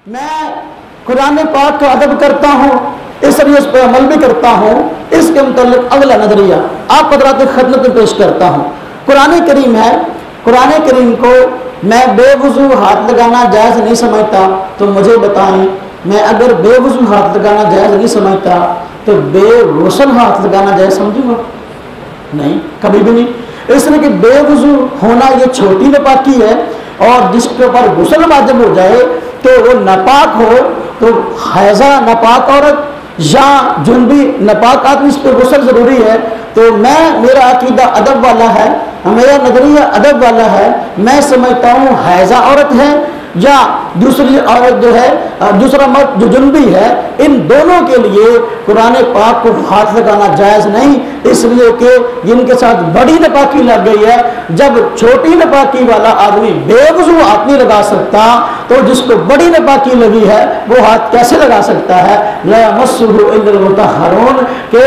मैं कुरान पाक का अदब करता हूँ, इसलिए उस पर अमल भी करता हूँ। इसके मुताल्लिक अगला नजरिया आप हज़रात खिदमत में पेश करता हूँ। कुरान करीम है, कुरान करीम को मैं बेवजू हाथ लगाना जायज़ नहीं समझता, तो मुझे बताएं, मैं अगर बेवजू हाथ लगाना जायज़ नहीं समझता तो बेगुसल हाथ लगाना जायज़ समझूंगा? नहीं, कभी भी नहीं। इसलिए कि बेवजू होना ये छोटी नापाकी है, और जिसके ऊपर गुस्ल वाजिब हो जाए तो वो नापाक हो, तो हैजा नापाक औरत या जुनबी नापाक आदमी, इस पर गुस्ल ज़रूरी है। तो मेरा अकीदा अदब वाला है, मेरा नजरिया अदब वाला है। मैं समझता हूँ हैजा औरत है या दूसरी औरत जो है, दूसरा मर्द जो जुनबी है, इन दोनों के लिए कुरान पाक को हाथ लगाना जायज़ नहीं, इसलिए कि जिनके साथ बड़ी नापाकी लग गई है। जब छोटी नापाकी वाला आदमी बेवजू हाथ नहीं लगा सकता, तो जिसको बड़ी नापाकी लगी है वो हाथ कैसे लगा सकता है? ला यमस्सुहु इल्लल मुतहहरून, के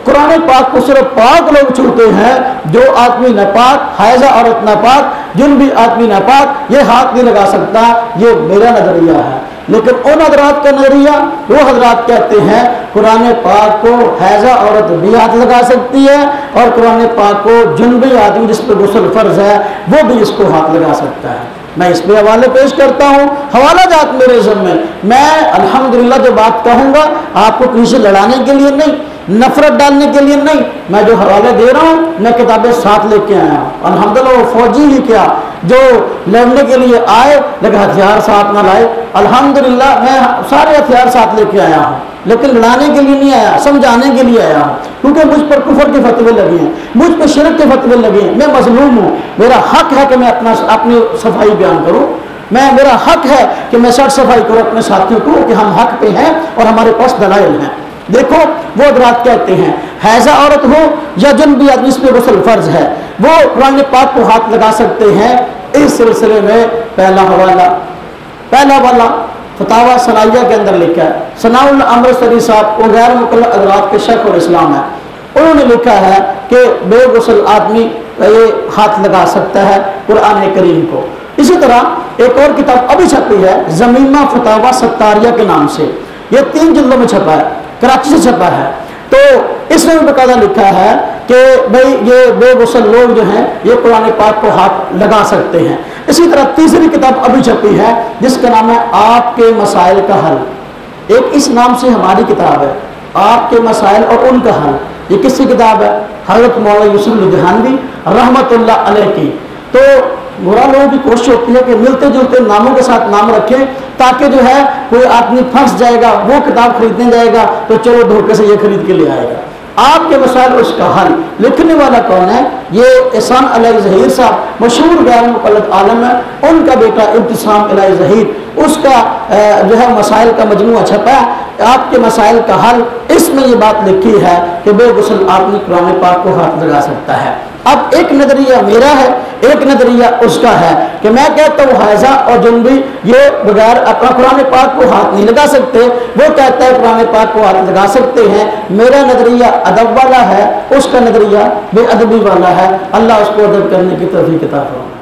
कुरान पाक को सिर्फ पाक लोग छूते हैं। जो आदमी नापाक, हैजा औरत नापाक, जुनबी आदमी नापाक, ये हाथ नहीं लगा सकता। ये मेरा नजरिया है। लेकिन उन हजरात का नजरिया, वो हजरात कहते हैं कुरान पाक को हैजा औरत भी हाथ लगा सकती है, और कुरान पाक को जुनबी आदमी जिस पर गुस्ल फर्ज है वो भी इसको हाथ लगा सकता है। मैं इस पे हवाले पेश करता हूँ, हवाला जात मेरे ज़िम्मे। मैं अल्हम्दुलिल्लाह जो बात कहूँगा आपको किसी से लड़ाने के लिए नहीं, नफरत डालने के लिए नहीं, मैं जो हवाले दे रहा हूँ मैं किताबें साथ लेके आया हूँ। अल्हम्दुलिल्लाह वो फौजी ही क्या जो लड़ने के लिए आए लेकिन हथियार साथ ना लाए, अल्हम्दुलिल्लाह मैं सारे हथियार साथ लेके आया हूँ, लेकिन लड़ाने के लिए नहीं आया, समझाने के लिए आया हूँ। क्योंकि मुझ पर कुफर के फतवे लगे हैं, मुझ पर शिरक के फतवे लगे हैं, मैं मजलूम हूँ। मेरा हक है कि मैं अपनी सफाई बयान करूँ, मेरा हक है कि मैं सर सफाई करूँ अपने साथियों को कि हम हक पे हैं और हमारे पास दलाइल हैं। देखो वो हज़रात कहते हैं हैजा औरत हो या जुनबी आदमी, इस पे गुस्ल फर्ज है, वो कुरान पाक को हाथ लगा सकते हैं। इस सिलसिले में पहला वाला फतावा सनाइया के अंदर लिखा है, सनाउल अमृतसरी साहब वो गैर मुकल्लद हज़रात के शेख और इस्लाम है, उन्होंने लिखा है कि बेगुसल आदमी ये हाथ लगा सकता है कुरान करीम को। इसी तरह एक और किताब अभी छपी है ज़मीमा फतावा सत्तारिया के नाम से, ये 3 जिल्दों में छपा है, कराची से छपा है। तो इसमें भी बकायदा लिखा है कि भाई ये बेगुसल लोग जो हैं ये कुरान पाक को हाथ लगा सकते हैं। इसी तरह तीसरी किताब अभी छपी है जिसका नाम है आपके मसाइल का हल। एक इस नाम से हमारी किताब है, आपके मसाइल और उनका हल। ये किसकी किताब है? हज़रत मौलाना यूसुफ लुधियानवी रहमतुल्लाह अलैह की। तो बुरा लोगों की कोशिश होती है कि मिलते जुलते नामों के साथ नाम रखें, ताकि जो है कोई आदमी फंस जाएगा, वो किताब खरीदने जाएगा तो चलो धोखे से ये खरीद के ले आएगा। आपके मसाइल उसका हल लिखने वाला कौन है? ये एहसान अलाई ज़हीर साहब, मशहूर गैर मुक़ल्लद आलम है, उनका बेटा इब्तिसाम अलाई ज़हीर, उसका जो है मसाइल का मजमूआ छपा है आपके मसाइल का हल। इसमें ये बात लिखी है कि बेगुसल आदमी कुरान पाक को हाथ लगा सकता है। अब एक नजरिया मेरा है, एक नजरिया उसका है कि मैं कहता हूँ हैजा और जुनबी ये बगैर अपना कुरान पाक को हाथ नहीं लगा सकते, वो कहता है कुरान पाक को हाथ लगा सकते हैं। मेरा नजरिया अदब वाला है, उसका नजरिया बेअदबी वाला है। अल्लाह उसको अदब करने की तौफीक अता फरमाए।